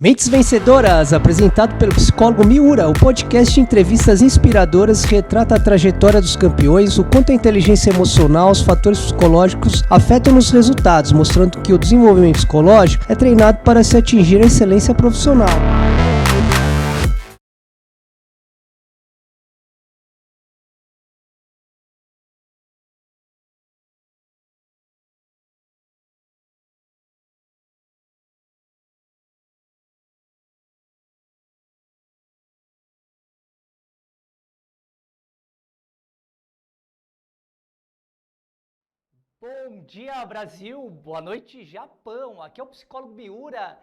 Mentes Vencedoras, apresentado pelo psicólogo Miura, o podcast de entrevistas inspiradoras que retrata a trajetória dos campeões, o quanto a inteligência emocional, os fatores psicológicos afetam nos resultados, mostrando que o desenvolvimento psicológico é treinado para se atingir a excelência profissional. Bom dia, Brasil. Boa noite, Japão. Aqui é o psicólogo Miura,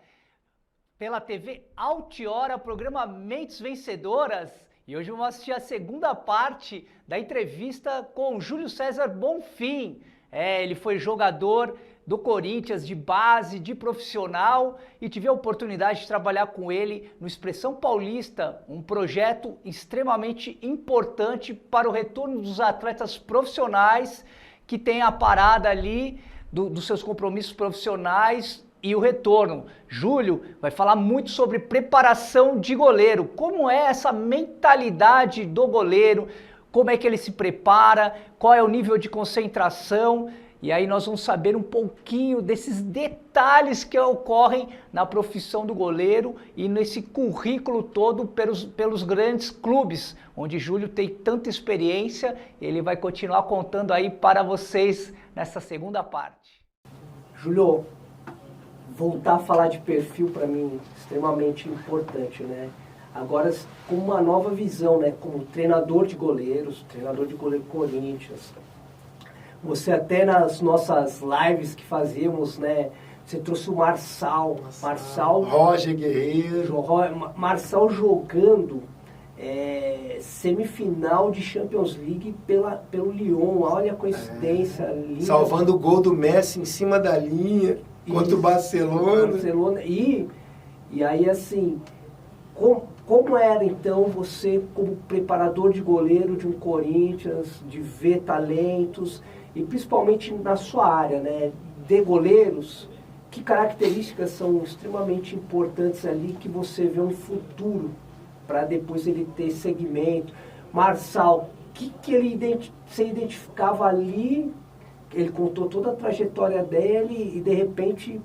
pela TV Altiora, programa Mentes Vencedoras. E hoje vamos assistir a segunda parte da entrevista com o Júlio César Bonfim. Ele foi jogador do Corinthians de base, de profissional, e tive a oportunidade de trabalhar com ele no Expressão Paulista, um projeto extremamente importante para o retorno dos atletas profissionais que tem a parada ali dos seus compromissos profissionais e o retorno. Júlio vai falar muito sobre preparação de goleiro, como é essa mentalidade do goleiro, como é que ele se prepara, qual é o nível de concentração, e aí nós vamos saber um pouquinho desses detalhes que ocorrem na profissão do goleiro e nesse currículo todo pelos grandes clubes, onde Júlio tem tanta experiência. Ele vai continuar contando aí para vocês nessa segunda parte. Júlio, voltar a falar de perfil para mim é extremamente importante, né? Agora com uma nova visão, né? Como treinador de goleiros, treinador de goleiro Corinthians. Você até nas nossas lives que fazíamos, né? Você trouxe o Marçal. Roger Guerreiro. Marçal jogando semifinal de Champions League pelo Lyon. Olha a coincidência. Linda. Salvando o gol do Messi em cima da linha contra o Barcelona. E aí, assim, como era então você como preparador de goleiro de um Corinthians, de ver talentos, e principalmente na sua área, né, de goleiros, que características são extremamente importantes ali que você vê um futuro para depois ele ter segmento? Marçal, o que você identificava ali? Ele contou toda a trajetória dele e de repente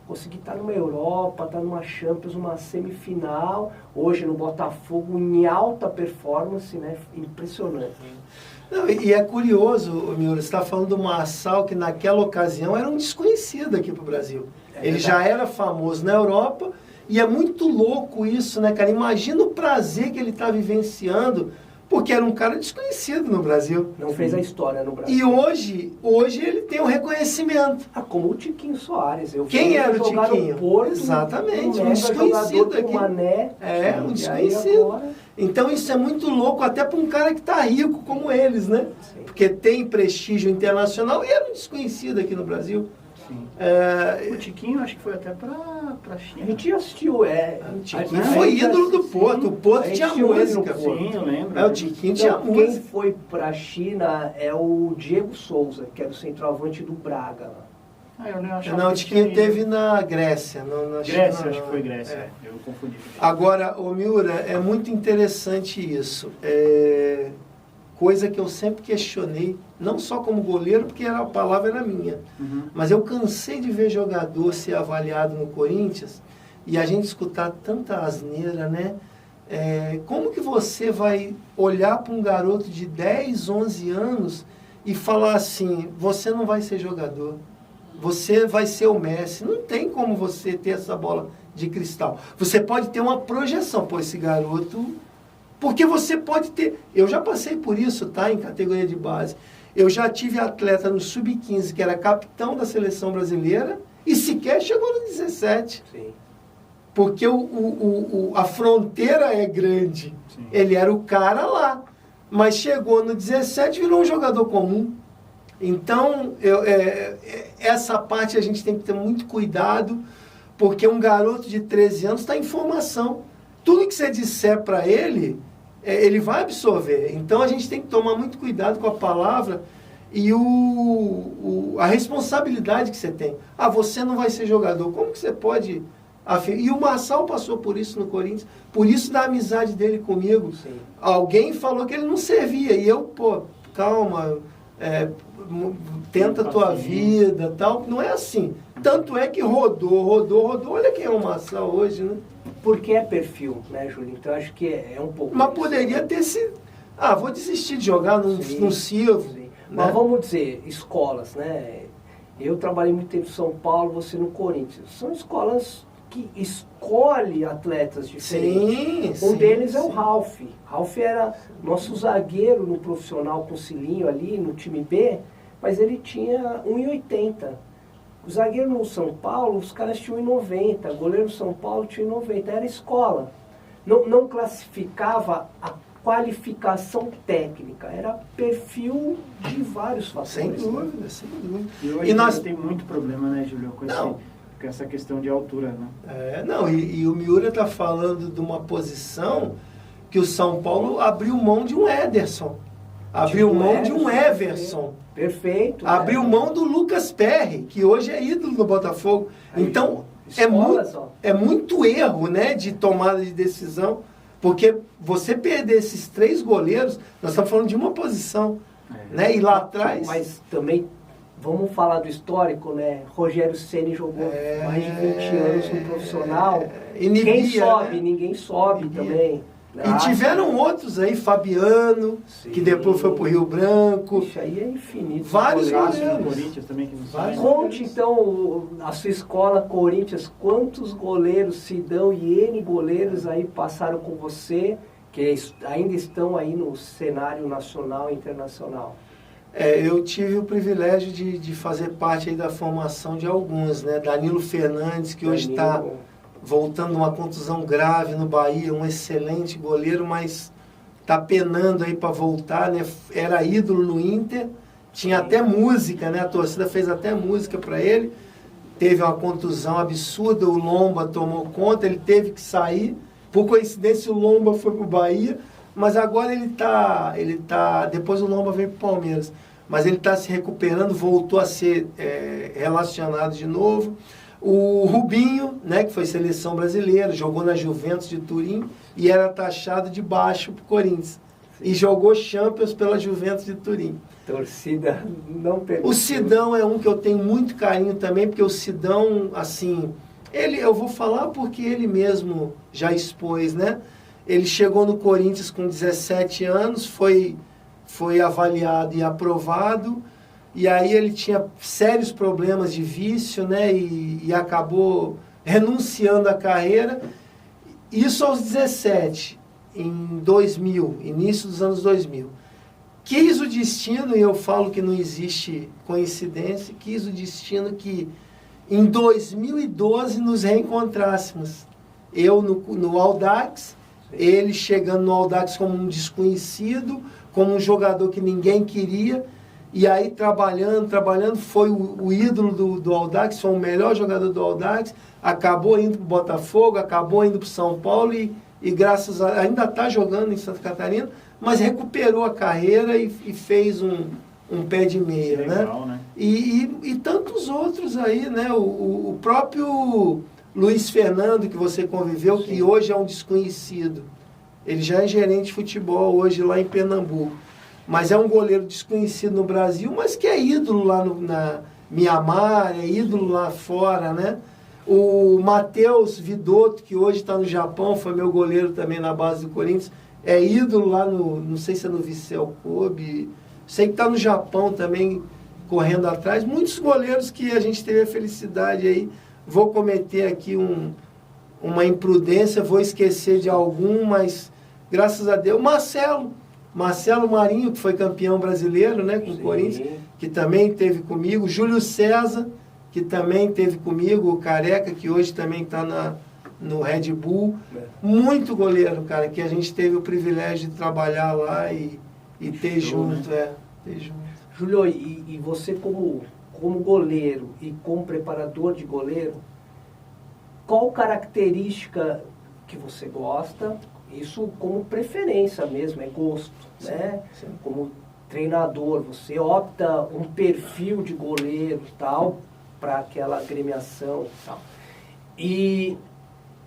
conseguir estar numa Europa, estar numa Champions, uma semifinal, hoje no Botafogo em alta performance, né? Impressionante. Não, e é curioso, Miura, você está falando do Marçal, que naquela ocasião era um desconhecido aqui para o Brasil. Ele já era famoso na Europa, e é muito louco isso, né, cara? Imagina o prazer que ele está vivenciando, porque era um cara desconhecido no Brasil. Não fez a história no Brasil. E hoje ele tem um reconhecimento. Como o Tiquinho Soares. Quem era o Tiquinho? Porto, exatamente, um desconhecido aqui. Mané, um desconhecido. Agora... Então isso é muito louco, até para um cara que está rico como eles, né? Sim. Porque tem prestígio internacional e era um desconhecido aqui no Brasil. Sim. O Tiquinho acho que foi até para China. A gente assistiu, O Tiquinho foi ídolo do Porto. O Porto tinha música. Sim, eu lembro. O Tiquinho tinha música. Quem foi para a China é o Diego Souza, que era o centroavante do Braga lá. O Tiquinho teve na Grécia. Na Grécia, China, acho que foi Grécia. Eu confundi. Agora, Miura, é muito interessante isso. Coisa que eu sempre questionei, não só como goleiro, porque a palavra era minha, mas eu cansei de ver jogador ser avaliado no Corinthians e a gente escutar tanta asneira, né? Como que você vai olhar para um garoto de 10, 11 anos e falar assim, você não vai ser jogador, você vai ser o Messi? Não tem como você ter essa bola de cristal. Você pode ter uma projeção, esse garoto... Porque você pode ter... Eu já passei por isso, tá? Em categoria de base. Eu já tive atleta no Sub-15, que era capitão da seleção brasileira, e sequer chegou no 17. Sim. Porque a fronteira é grande. Sim. Ele era o cara lá. Mas chegou no 17 e virou um jogador comum. Então, essa parte a gente tem que ter muito cuidado, porque um garoto de 13 anos está em formação. Tudo que você disser para ele... ele vai absorver. Então a gente tem que tomar muito cuidado com a palavra e a responsabilidade que você tem. Você não vai ser jogador. Como que você pode E o Marçal passou por isso no Corinthians, por isso da amizade dele comigo. Sim. Alguém falou que ele não servia, e eu, pô, calma, tenta a tua vida, tal. Não é assim. Tanto é que rodou. Olha quem é o Marçal hoje, né? Porque é perfil, né, Júlio? Então acho que é um pouco. Mas isso. poderia ter sido. Vou desistir de jogar no Silvio. Sim. Né? Mas vamos dizer, escolas, né? Eu trabalhei muito tempo em São Paulo, você no Corinthians. São escolas que escolhem atletas diferentes. Sim, Deles é o Ralf. Ralf era nosso zagueiro no profissional com o Cilinho ali, no time B, mas ele tinha 1,80. O zagueiro no São Paulo, os caras tinham 1,90. Goleiro no São Paulo tinha 1,90. Era escola. Não classificava a qualificação técnica. Era perfil de vários fatores. Sem dúvida, sem dúvida. E hoje nós tem muito problema, né, Júlio, com essa questão de altura, né? E o Miura está falando de uma posição que o São Paulo abriu mão de um Ederson. Abriu mão de um Everson. Perfeito. Abriu mão do Lucas Perry, que hoje é ídolo do Botafogo. Então, é muito erro, né, de tomada de decisão, porque você perder esses 3 goleiros, nós estamos falando de uma posição, né, e lá atrás... Mas também, vamos falar do histórico, né, Rogério Ceni jogou mais de 20 anos no profissional. Quem sobe, né? Ninguém sobe também. E tiveram outros aí, Fabiano, que depois foi pro Rio Branco. Isso aí é infinito. Vários goleiros. No Corinthians também, que não sabe. Conte, então, a sua escola Corinthians, quantos goleiros, Sidão e N goleiros aí passaram com você, que ainda estão aí no cenário nacional e internacional? Eu tive o privilégio de fazer parte aí da formação de alguns, né? Danilo Fernandes, que hoje está voltando uma contusão grave no Bahia, um excelente goleiro, mas está penando aí para voltar, né? Era ídolo no Inter, tinha até música, né? A torcida fez até música para ele. Teve uma contusão absurda, o Lomba tomou conta, ele teve que sair. Por coincidência, o Lomba foi para o Bahia, mas agora ele tá, depois o Lomba veio para o Palmeiras, mas ele está se recuperando, voltou a ser relacionado de novo. O Rubinho, né, que foi seleção brasileira, jogou na Juventus de Turim e era taxado de baixo para o Corinthians. E jogou Champions pela Juventus de Turim. Torcida não permitiu. O Sidão é um que eu tenho muito carinho também, porque o Sidão, assim, eu vou falar porque ele mesmo já expôs, né? Ele chegou no Corinthians com 17 anos, foi avaliado e aprovado. E aí ele tinha sérios problemas de vício, né? E acabou renunciando à carreira. Isso aos 17, em 2000, início dos anos 2000. Quis o destino, e eu falo que não existe coincidência, quis o destino que em 2012 nos reencontrássemos. Eu no Audax, ele chegando no Audax como um desconhecido, como um jogador que ninguém queria. E aí, trabalhando, foi o ídolo do Audax, foi o melhor jogador do Audax, acabou indo para o Botafogo, acabou indo para o São Paulo e graças a... ainda está jogando em Santa Catarina, mas recuperou a carreira e fez um pé de meia, legal, né? E tantos outros aí, né? O próprio Luiz Fernando, que você conviveu, Sim. Que hoje é um desconhecido. Ele já é gerente de futebol hoje lá em Pernambuco. Mas é um goleiro desconhecido no Brasil, mas que é ídolo lá na Mianmar, é ídolo lá fora, né? O Matheus Vidotto, que hoje está no Japão, foi meu goleiro também na base do Corinthians, é ídolo lá não sei se é no Vissel Kobe, sei que está no Japão também, correndo atrás. Muitos goleiros que a gente teve a felicidade aí. Vou cometer aqui uma imprudência, vou esquecer de algum, mas graças a Deus. Marcelo Marinho, que foi campeão brasileiro, né, com o Corinthians, que também esteve comigo. Júlio César, que também esteve comigo. O Careca, que hoje também está no Red Bull. Muito goleiro, cara, que a gente teve o privilégio de trabalhar lá e ter junto. Né? Ter junto. Júlio, e você como goleiro e como preparador de goleiro, qual característica que você gosta? Isso como preferência mesmo, é gosto, sim, né? Sim. Como treinador, você opta um perfil de goleiro tal para aquela agremiação tal. E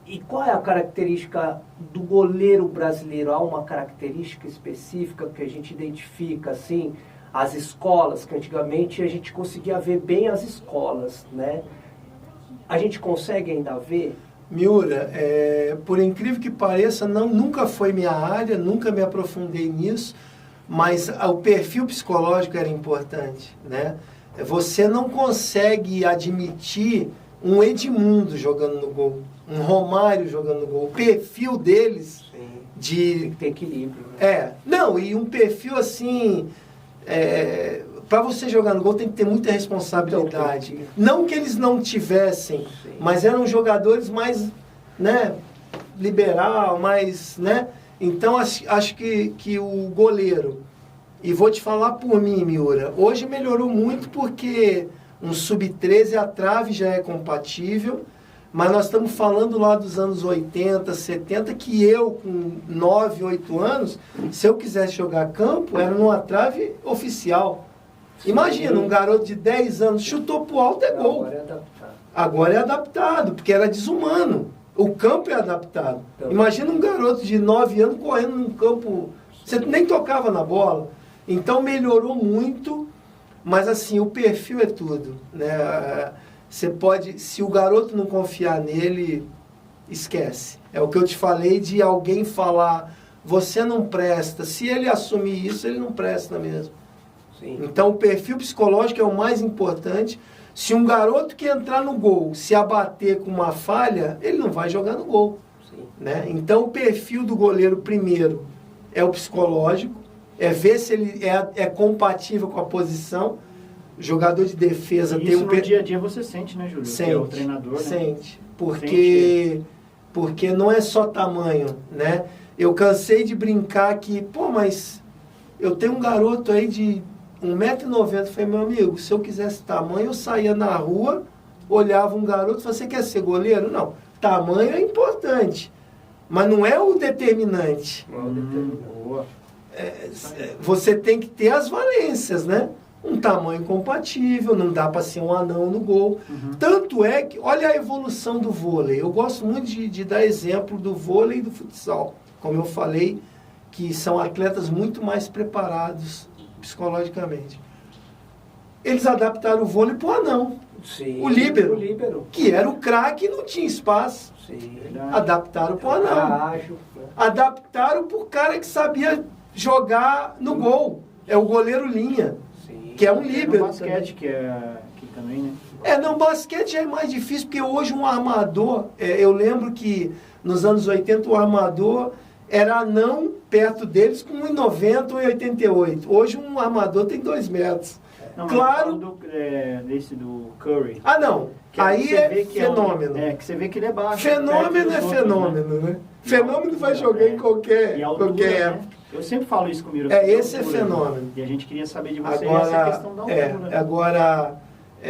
E qual é a característica do goleiro brasileiro? Há uma característica específica que a gente identifica, assim, as escolas, que antigamente a gente conseguia ver bem as escolas, né? A gente consegue ainda ver? Miura, por incrível que pareça, nunca foi minha área, nunca me aprofundei nisso, mas o perfil psicológico era importante, né? Você não consegue admitir um Edmundo jogando no gol, um Romário jogando no gol. O perfil deles tem que ter equilíbrio. Né? Não, e um perfil assim... para você jogar no gol tem que ter muita responsabilidade. Não que eles não tivessem, mas eram jogadores mais, né, liberal, mais, né? Então acho que o goleiro, e vou te falar por mim, Miura, hoje melhorou muito porque um sub-13 a trave já é compatível, mas nós estamos falando lá dos anos 80, 70, que eu com 9, 8 anos, se eu quisesse jogar campo, era numa trave oficial. Imagina, um garoto de 10 anos chutou pro alto, é gol. Agora é adaptado. Agora é adaptado, porque era desumano. O campo é adaptado. Então, imagina um garoto de 9 anos correndo num campo... Você nem tocava na bola. Então melhorou muito, mas assim, o perfil é tudo, né? Você pode... Se o garoto não confiar nele, esquece. É o que eu te falei de alguém falar, você não presta. Se ele assumir isso, ele não presta mesmo. Sim. Então o perfil psicológico é o mais importante. Se um garoto que entrar no gol se abater com uma falha, ele não vai jogar no gol. Sim. Né? Então o perfil do goleiro primeiro é o psicológico, é ver se ele é compatível com a posição. O jogador de defesa e tem isso no dia a dia você sente, né, Júlio? Sente, que é o treinador, sente. Né? Porque não é só tamanho, né? Eu cansei de brincar que, mas eu tenho um garoto aí de 1,90 m, falei, meu amigo, se eu quisesse tamanho, eu saía na rua, olhava um garoto e falava, você quer ser goleiro? Não, tamanho é importante, mas não é o determinante. Boa. Você tem que ter as valências, né? Um tamanho compatível, não dá para ser um anão no gol. Tanto é que, olha a evolução do vôlei. Eu gosto muito de dar exemplo do vôlei e do futsal. Como eu falei, que são atletas muito mais preparados psicologicamente. Eles adaptaram o vôlei para o anão. Sim, o líbero, que era o craque e não tinha espaço. Sim. Adaptaram para o anão. Ágil, né? Adaptaram para o cara que sabia jogar no gol. É o goleiro linha. Sim. Que é um líbero. No basquete, que é aqui também, né? No basquete já é mais difícil, porque hoje um armador, eu lembro que nos anos 80 o armador era anão perto deles com 1,90 ou 1,88. Hoje um armador tem 2 metros. Não, claro. Desse do Curry. Ah, não. Aí é fenômeno. Que você vê que ele é baixo. Fenômeno é fenômeno, né? Fenômeno vai jogar em qualquer época. Né? Eu sempre falo isso comigo. Esse é fenômeno. E a gente queria saber de você essa questão da altura. Agora,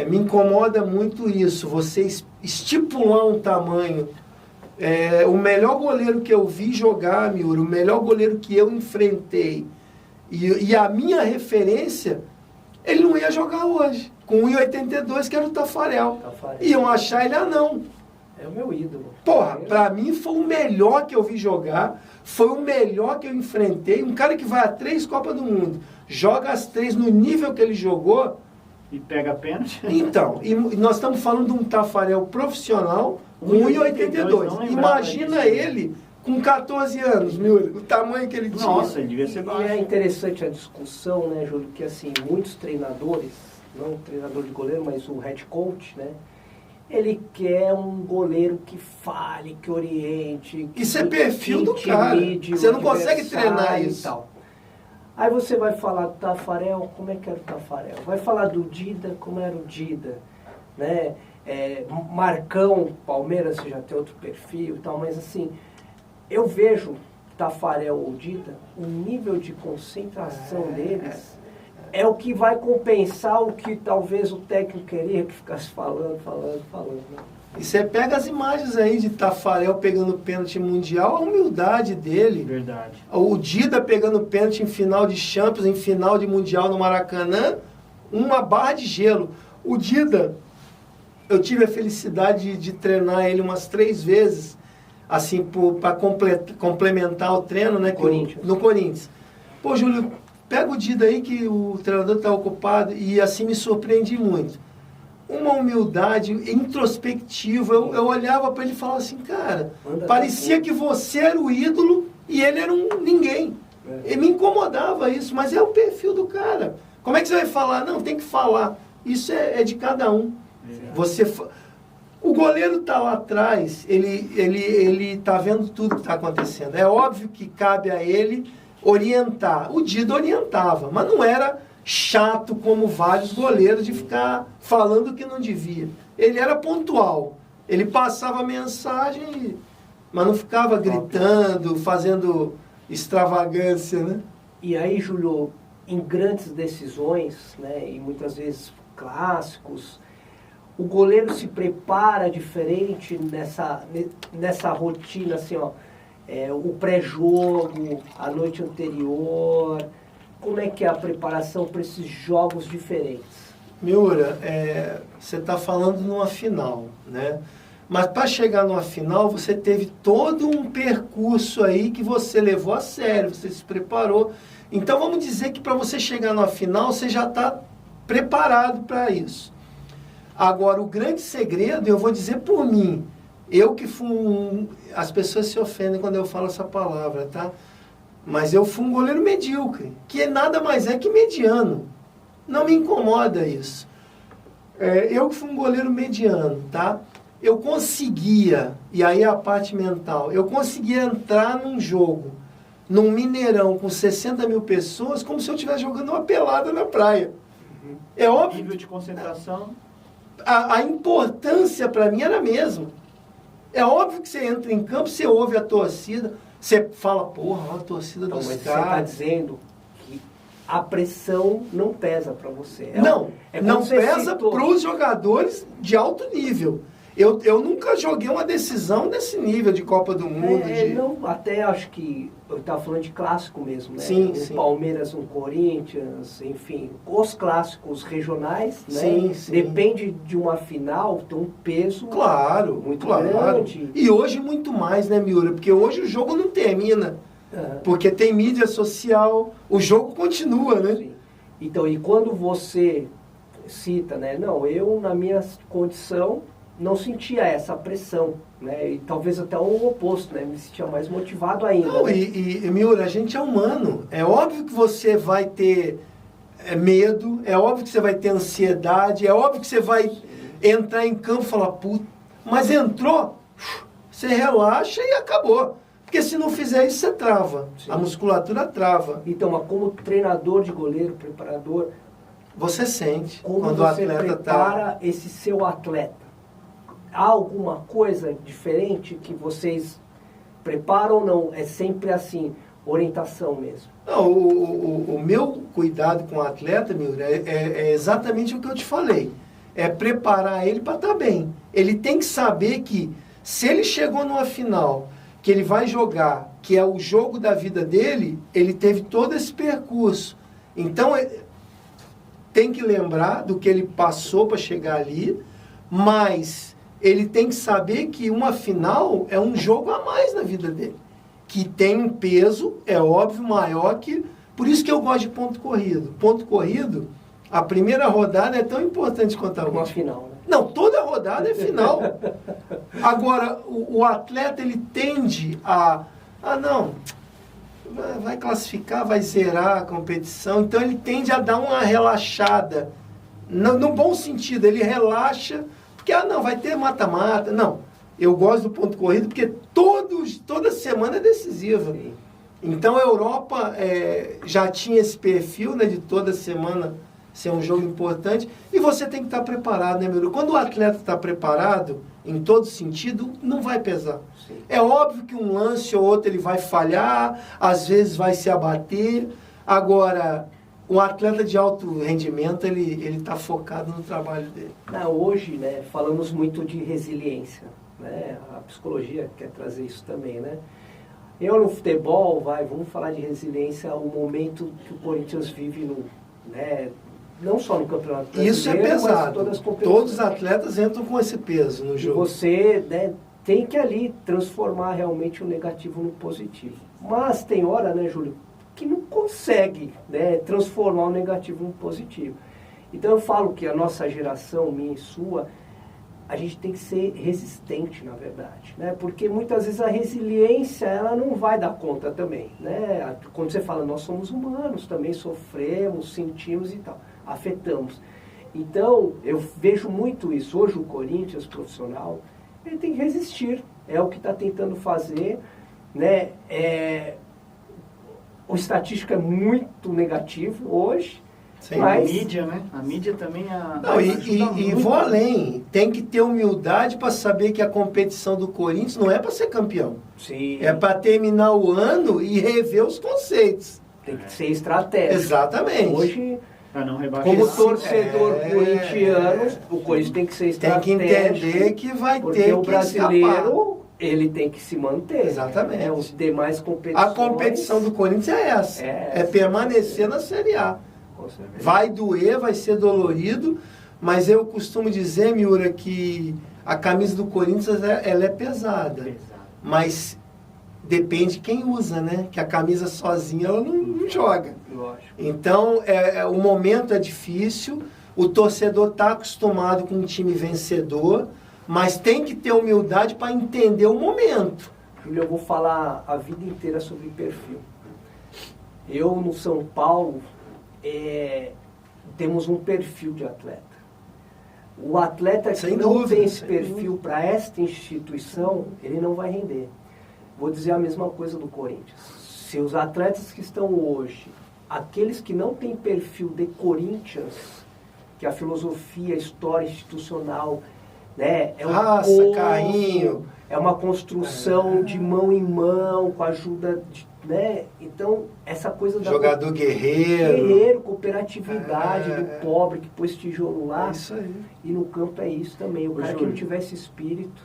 me incomoda muito isso. Você estipular um tamanho. O melhor goleiro que eu vi jogar, Miura, o melhor goleiro que eu enfrentei, e a minha referência, ele não ia jogar hoje. Com 1,82, que era o Tafarel. Iam achar ele anão. É o meu ídolo. Porra, pra mim foi o melhor que eu vi jogar, foi o melhor que eu enfrentei. Um cara que vai a 3 Copas do Mundo, joga as 3 no nível que ele jogou. E pega pênalti. Então, e nós estamos falando de um Tafarel profissional com 1,82. Imagina ele com 14 anos, o tamanho que ele tinha. Nossa, ele devia ser baixo. E é interessante a discussão, né, Júlio, que assim, muitos treinadores, não o treinador de goleiro, mas o head coach, né, ele quer um goleiro que fale, que oriente. Isso é perfil do cara. Você não consegue treinar isso. Tal. Aí você vai falar do Tafarel, como é que era o Tafarel? Vai falar do Dida, como era o Dida, né? Marcão, Palmeiras, você já tem outro perfil e tal, mas assim, eu vejo Tafarel ou Dida, o nível de concentração deles é o que vai compensar o que talvez o técnico queria que ficasse falando. Né? E você pega as imagens aí de Tafarel pegando pênalti mundial, a humildade dele. Verdade. O Dida pegando pênalti em final de Champions, em final de Mundial no Maracanã, uma barra de gelo. O Dida, eu tive a felicidade de treinar ele umas 3 vezes. assim, para complementar o treino, né? No Corinthians. Pô, Júlio, pega o Dida aí que o treinador está ocupado, e assim me surpreendi muito. Uma humildade introspectiva, eu olhava para ele e falava assim, cara, parecia que você era o ídolo e ele era um ninguém. E me incomodava isso, mas é o perfil do cara. Como é que você vai falar? Não, tem que falar. Isso é de cada um. O goleiro está lá atrás, ele tá vendo tudo que está acontecendo. É óbvio que cabe a ele orientar. O Dida orientava, mas não era chato como vários goleiros de ficar falando que não devia. Ele era pontual. Ele passava a mensagem, mas não ficava gritando, fazendo extravagância, né? E aí, Júlio, em grandes decisões, né, e muitas vezes clássicos, o goleiro se prepara diferente nessa rotina, assim, ó, o pré-jogo, a noite anterior. Como é que é a preparação para esses jogos diferentes? Miura, você está falando numa final, né? Mas para chegar numa final, você teve todo um percurso aí que você levou a sério, você se preparou. Então vamos dizer que para você chegar numa final, você já está preparado para isso. Agora, o grande segredo, eu vou dizer por mim, eu que fui as pessoas se ofendem quando eu falo essa palavra, tá? Mas eu fui um goleiro medíocre, que nada mais é que mediano. Não me incomoda isso. Eu que fui um goleiro mediano, tá? Eu conseguia, e aí a parte mental, eu conseguia entrar num jogo, num Mineirão com 60 mil pessoas, como se eu estivesse jogando uma pelada na praia. É óbvio. Nível de concentração. A importância para mim era a mesma. É óbvio que você entra em campo, você ouve a torcida, você fala, porra, a torcida dos caras. Mas você está dizendo que a pressão não pesa para você. Não pesa para os jogadores de alto nível. Eu nunca joguei uma decisão desse nível de Copa do Mundo. Não, até acho que eu estava falando de clássico mesmo, né? Sim, um sim. Palmeiras, um Corinthians, enfim, os clássicos regionais, né? Sim, sim. Depende de uma final, tem um peso muito grande. E hoje muito mais, né, Miura? Porque hoje o jogo não termina. Porque tem mídia social, o jogo continua, né? Sim. Então, e quando você cita, né? Não, eu na minha condição não sentia essa pressão, né? E talvez até o oposto, né? Me sentia mais motivado ainda. Não, né? e Miura, a gente é humano. É óbvio que você vai ter medo, é óbvio que você vai ter ansiedade, é óbvio que você vai entrar em campo e falar, puta, mas entrou, você relaxa e acabou. Porque se não fizer isso, você trava. Sim. A musculatura trava. Então, mas como treinador de goleiro, preparador, você sente como quando você o atleta prepara esse seu atleta? Há alguma coisa diferente que vocês preparam ou não? É sempre assim, orientação mesmo? Não, o meu cuidado com o atleta, Miura, é exatamente o que eu te falei. É preparar ele para estar bem. Ele tem que saber que se ele chegou numa final, que ele vai jogar, que é o jogo da vida dele, ele teve todo esse percurso. Então, tem que lembrar do que ele passou para chegar ali, mas ele tem que saber que uma final é um jogo a mais na vida dele. Que tem um peso, é óbvio, maior que... Por isso que eu gosto de ponto corrido. Ponto corrido, a primeira rodada é tão importante quanto a última. Uma final, né? Não, toda rodada é final. Agora, o atleta, ele tende não, vai classificar, vai zerar a competição. Então, ele tende a dar uma relaxada. No bom sentido, ele relaxa, porque, não, vai ter mata-mata. Não, eu gosto do ponto corrido, porque toda semana é decisiva. Sim. Então, a Europa já tinha esse perfil, né, de toda semana ser um jogo importante, e você tem que estar preparado, né, meu? Quando o atleta está preparado, em todo sentido, não vai pesar. Sim. É óbvio que um lance ou outro ele vai falhar, às vezes vai se abater. Agora, um atleta de alto rendimento, ele está focado no trabalho dele. Hoje, né, falamos muito de resiliência, né? A psicologia quer trazer isso também, né? Eu no futebol, vamos falar de resiliência, o momento que o Corinthians vive né, não só no campeonato brasileiro, isso é pesado. Mas todas as competições. Todos os atletas entram com esse peso no jogo. E você, né, tem que ali transformar realmente o negativo no positivo. Mas tem hora, né, Júlio, que não consegue, né, transformar o negativo no positivo. Então eu falo que a nossa geração, minha e sua, a gente tem que ser resistente, na verdade, né? Porque muitas vezes a resiliência, ela não vai dar conta também, né? Quando você fala, nós somos humanos, também sofremos, sentimos e tal, afetamos. Então, eu vejo muito isso. Hoje o Corinthians profissional, ele tem que resistir, é o que está tentando fazer, né? O estatístico é muito negativo hoje. Sim, mas... a mídia, né? A mídia também... Não, e vou além. Tem que ter humildade para saber que a competição do Corinthians não é para ser campeão. Sim. É para terminar o ano e rever os conceitos. Tem que ser estratégia. Exatamente. Hoje, não rebaixar. como torcedor corintiano, o Corinthians tem que ser estratégico. Tem que entender que vai ter que escapar. Porque o brasileiro, ele tem que se manter. Exatamente. Os demais competições... A competição do Corinthians é essa. É permanecer na Série A. Vai doer, vai ser dolorido, mas eu costumo dizer, Miura, que a camisa do Corinthians ela é pesada. Mas depende de quem usa, né? Que a camisa sozinha ela não joga. Lógico. Então, o momento é difícil, o torcedor está acostumado com um time vencedor, mas tem que ter humildade para entender o momento. Júlio, eu vou falar a vida inteira sobre perfil. Eu, no São Paulo... temos um perfil de atleta. O atleta que não tem esse perfil para esta instituição, ele não vai render. Vou dizer a mesma coisa do Corinthians. Se os atletas que estão hoje, aqueles que não têm perfil de Corinthians, que a filosofia, a história institucional, né, é raça, carinho, é uma construção de mão em mão, com a ajuda de, né? Então, essa coisa da... Jogador guerreiro, cooperatividade do pobre que pôs tijolo lá. É isso aí. E no campo é isso também. O cara Júlio, que não tiver esse espírito...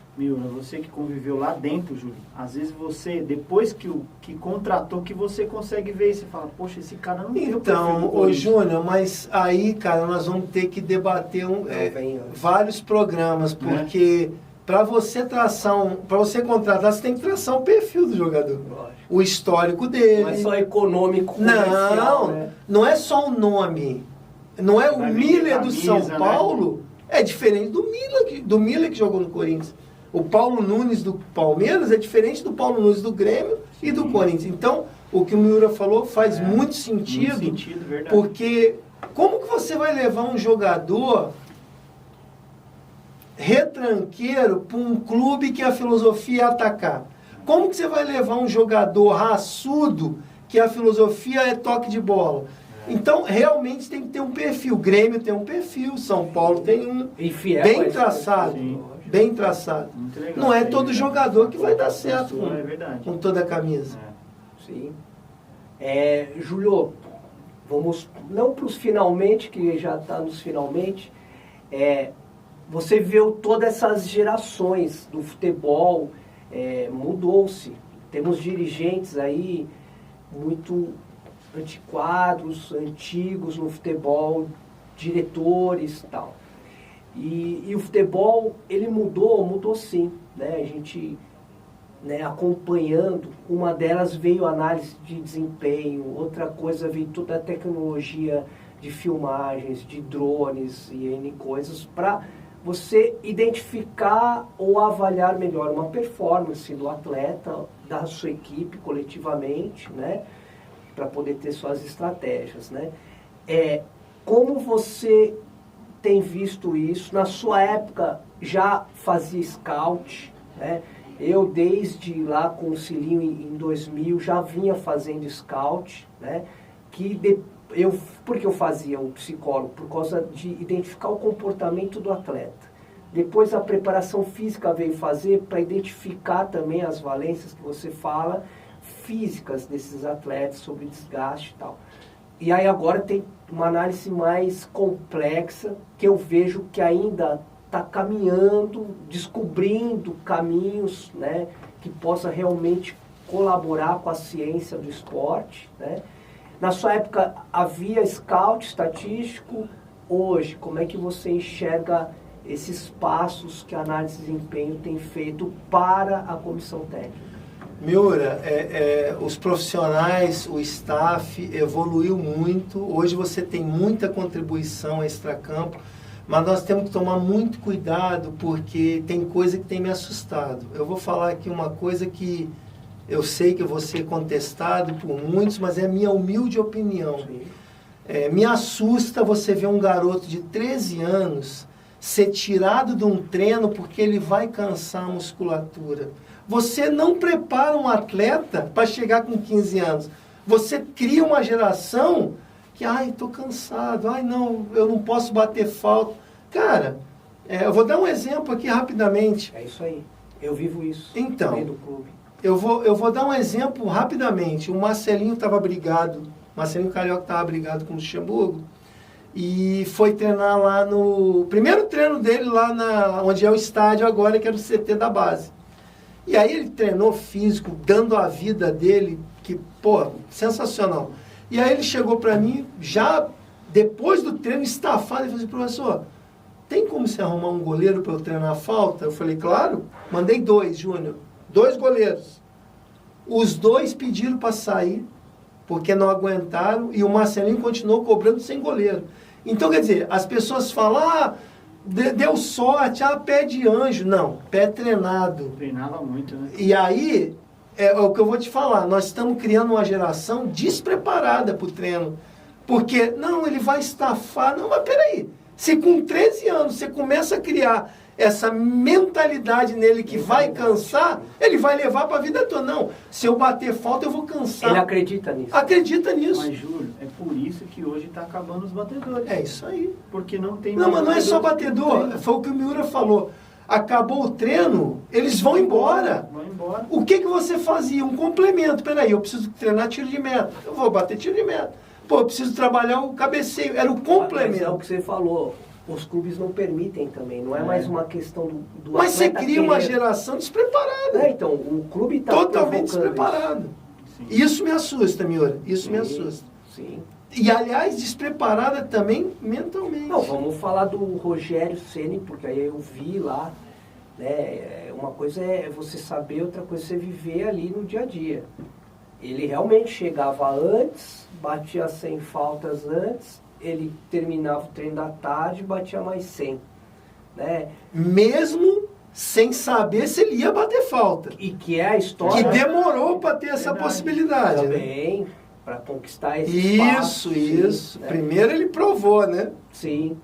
Você que conviveu lá dentro, Júlio, às vezes você, depois que contratou, que você consegue ver e você fala, poxa, esse cara não tem o perfil do Corinthians. Ô Júnior, mas aí, cara, nós vamos ter que debater vários programas, porque... Para você para você contratar, você tem que traçar o perfil do jogador. Lógico. O histórico dele. Não é só econômico, comercial, né? Não é só o nome. Não é o Miller do São Paulo, é diferente do Miller que jogou no Corinthians. O Paulo Nunes do Palmeiras é diferente do Paulo Nunes do Grêmio e do Corinthians. Então, o que o Miura falou faz muito sentido, verdade. Porque como que você vai levar um jogador retranqueiro para um clube que a filosofia é atacar? Como que você vai levar um jogador raçudo que a filosofia é toque de bola? Então, realmente tem que ter um perfil. O Grêmio tem um perfil, São Paulo tem um bem traçado. Bem traçado. Não é todo jogador que vai dar certo com toda a camisa. Sim. Júlio, vamos não para os finalmente, que já está nos finalmente. Você viu todas essas gerações do futebol, mudou-se. Temos dirigentes aí muito antiquados, antigos no futebol, diretores e tal. E o futebol, ele mudou sim, né? A gente, né, acompanhando, uma delas veio a análise de desempenho, outra coisa veio toda a tecnologia de filmagens, de drones e N coisas para você identificar ou avaliar melhor uma performance do atleta, da sua equipe coletivamente, né? Para poder ter suas estratégias, né? Como você tem visto isso? Na sua época já fazia scout, né? Eu desde lá com o Cilinho em 2000 já vinha fazendo scout, né? Por que eu fazia o psicólogo? Por causa de identificar o comportamento do atleta. Depois a preparação física veio fazer para identificar também as valências que você fala, físicas desses atletas, sobre desgaste e tal. E aí agora tem uma análise mais complexa, que eu vejo que ainda está caminhando, descobrindo caminhos, né, que possa realmente colaborar com a ciência do esporte, né? Na sua época havia scout estatístico, hoje como é que você enxerga esses passos que a análise de desempenho tem feito para a comissão técnica? Miura, os profissionais, o staff evoluiu muito. Hoje você tem muita contribuição extracampo, mas nós temos que tomar muito cuidado porque tem coisa que tem me assustado. Eu vou falar aqui uma coisa que eu sei que eu vou ser contestado por muitos, mas é a minha humilde opinião. Me assusta você ver um garoto de 13 anos ser tirado de um treino porque ele vai cansar a musculatura. Você não prepara um atleta para chegar com 15 anos. Você cria uma geração que, estou cansado, não, eu não posso bater falta. Cara, eu vou dar um exemplo aqui rapidamente. É isso aí. Eu vivo isso então, no meio do clube. Eu vou dar um exemplo rapidamente. O Marcelinho estava brigado, Marcelinho Carioca estava brigado com o Luxemburgo e foi treinar lá no primeiro treino dele lá onde é o estádio agora, que era o CT da base. E aí ele treinou físico, dando a vida dele, que, sensacional. E aí ele chegou para mim, já depois do treino, estafado, e falou assim, professor, tem como você arrumar um goleiro para eu treinar a falta? Eu falei, claro. Mandei 2, Júnior. 2 goleiros. Os 2 pediram para sair, porque não aguentaram, e o Marcelinho continuou cobrando sem goleiro. Então, quer dizer, as pessoas falam, deu sorte, pé de anjo. Não, pé treinado. Treinava muito, né? E aí, é o que eu vou te falar, nós estamos criando uma geração despreparada para o treino. Porque, não, ele vai estafar. Não, mas peraí, se com 13 anos você começa a criar essa mentalidade nele que vai cansar, ele vai levar para a vida toda. Não, se eu bater falta, eu vou cansar. Ele acredita nisso. Acredita nisso. Mas, Júlio, é por isso que hoje está acabando os batedores. É isso aí. Porque não tem... Não, mas não é só batedor. Foi o que o Miura falou. Acabou o treino, eles vão embora. Vão embora. O que você fazia? Um complemento. Peraí, eu preciso treinar tiro de meta. Eu vou bater tiro de meta. Eu preciso trabalhar o cabeceio. Era o complemento. Mas é o que você falou. Os clubes não permitem também. Não é mais uma questão do Mas você atleta cria uma querer. geração despreparada. Então, o clube está totalmente despreparado. Isso me assusta, Miura. Isso me assusta. Sim. E, aliás, despreparada também mentalmente. Não, vamos falar do Rogério Ceni, porque aí eu vi lá, né? Uma coisa é você saber, outra coisa é você viver ali no dia a dia. Ele realmente chegava antes, batia 100 faltas antes, ele terminava o treino da tarde e batia mais 100. Né? Mesmo sem saber se ele ia bater falta. E que é a história... Que demorou para ter essa possibilidade. Também, né? Para conquistar esse espaço. Isso. Né? Primeiro ele provou, né? Sim.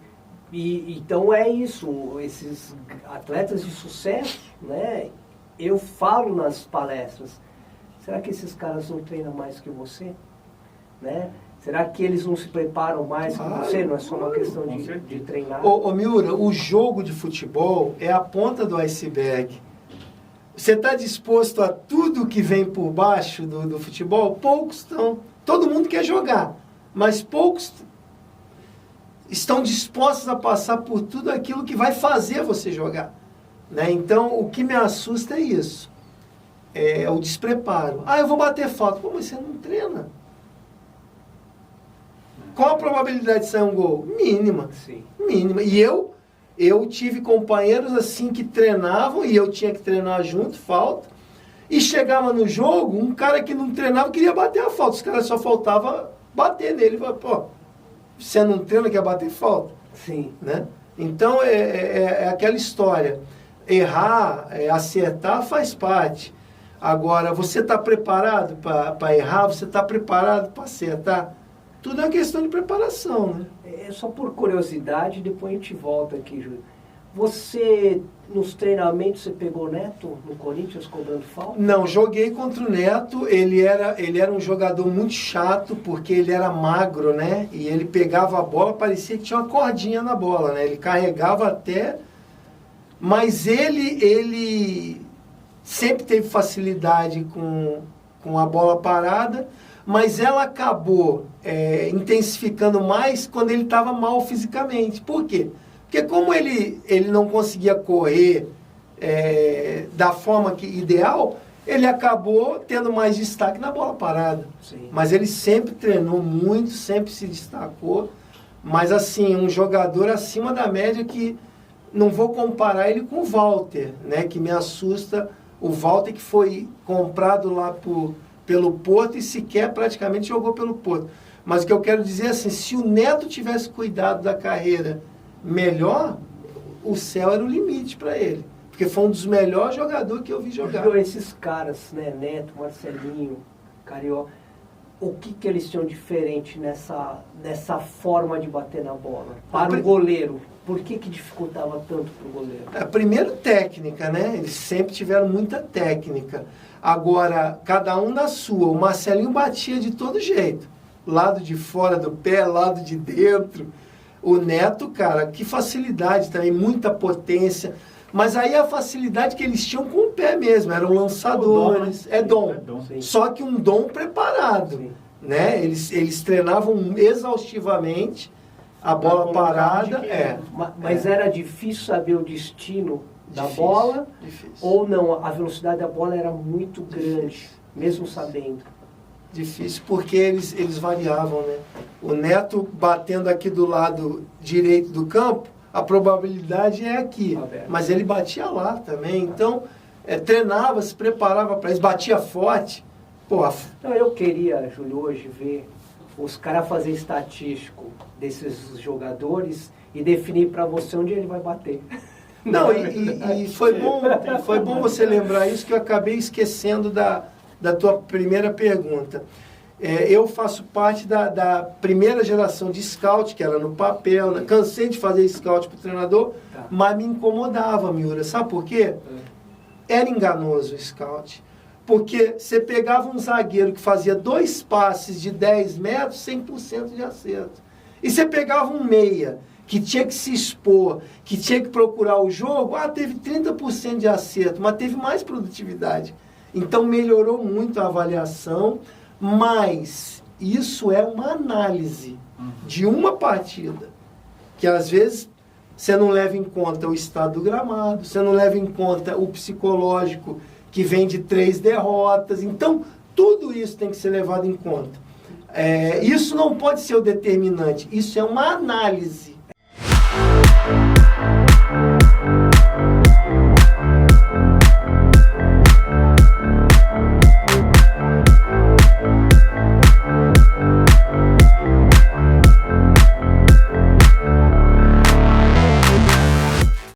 Então é isso, esses atletas de sucesso, né? Eu falo nas palestras, será que esses caras não treinam mais que você? Né? Será que eles não se preparam mais que você? Não é só uma questão de treinar? Ô Miura, o jogo de futebol é a ponta do iceberg. Você está disposto a tudo que vem por baixo do futebol? Poucos estão. Todo mundo quer jogar, mas poucos estão dispostos a passar por tudo aquilo que vai fazer você jogar. Né? Então, o que me assusta é isso. É o despreparo. Eu vou bater falta. Pô, mas você não treina. Qual a probabilidade de sair um gol? Mínima. Sim. Mínima. E eu tive companheiros assim que treinavam e eu tinha que treinar junto, falta. E chegava no jogo, um cara que não treinava queria bater a falta. Os caras só faltava bater nele. Pô, você não treina, quer bater falta? Sim. Né? Então, é aquela história. Errar, acertar faz parte. Agora, você está preparado para errar? Você está preparado para acertar? Tudo é uma questão de preparação, né? Só por curiosidade, depois a gente volta aqui, Júlio. Você, nos treinamentos, você pegou o Neto no Corinthians cobrando falta? Não, joguei contra o Neto. Ele era um jogador muito chato, porque ele era magro, né? E ele pegava a bola, parecia que tinha uma cordinha na bola, né? Ele carregava até... Mas ele sempre teve facilidade com a bola parada, mas ela acabou intensificando mais quando ele estava mal fisicamente. Por quê? Porque como ele não conseguia correr da forma ideal, ele acabou tendo mais destaque na bola parada. Sim. Mas ele sempre treinou muito, sempre se destacou. Mas assim, um jogador acima da média que não vou comparar ele com o Walter, né, que me assusta. O Walter que foi comprado lá pelo Porto e sequer praticamente jogou pelo Porto. Mas o que eu quero dizer é assim, se o Neto tivesse cuidado da carreira melhor, o céu era o limite para ele. Porque foi um dos melhores jogadores que eu vi jogar. Esses caras, né, Neto, Marcelinho, Carioca, o que eles tinham diferente nessa forma de bater na bola? Para o goleiro, por que dificultava tanto para o goleiro? Primeiro, técnica, né? Eles sempre tiveram muita técnica. Agora, cada um na sua. O Marcelinho batia de todo jeito. Lado de fora do pé, lado de dentro. O Neto, cara, que facilidade também, muita potência. Mas aí a facilidade que eles tinham com o pé mesmo, eram lançadores. É dom. Só que um dom preparado. Sim. Né? Eles treinavam exaustivamente a bola parada. Mas era difícil saber o destino da bola? Difícil. Ou não? A velocidade da bola era muito grande, mesmo sabendo. Difícil, porque eles variavam, né? O Neto batendo aqui do lado direito do campo, a probabilidade é aqui. Mas ele batia lá também. Então, treinava, se preparava para isso, batia forte. Pô, então, eu queria, Júlio, hoje ver os caras fazer estatístico desses jogadores e definir para você onde ele vai bater. Não, e foi bom você lembrar isso, que eu acabei esquecendo da tua primeira pergunta. Eu faço parte da primeira geração de scout, que era no papel, né? Cansei de fazer scout para o treinador, mas me incomodava, Miura. Sabe por quê? Era enganoso o scout. Porque você pegava um zagueiro que fazia 2 passes de 10 metros, 100% de acerto. E você pegava um meia, que tinha que se expor, que tinha que procurar o jogo, teve 30% de acerto, mas teve mais produtividade. Então melhorou muito a avaliação, mas isso é uma análise de uma partida, que às vezes você não leva em conta o estado do gramado, você não leva em conta o psicológico, que vem de 3 derrotas. Então, tudo isso tem que ser levado em conta. Isso não pode ser o determinante, isso é uma análise.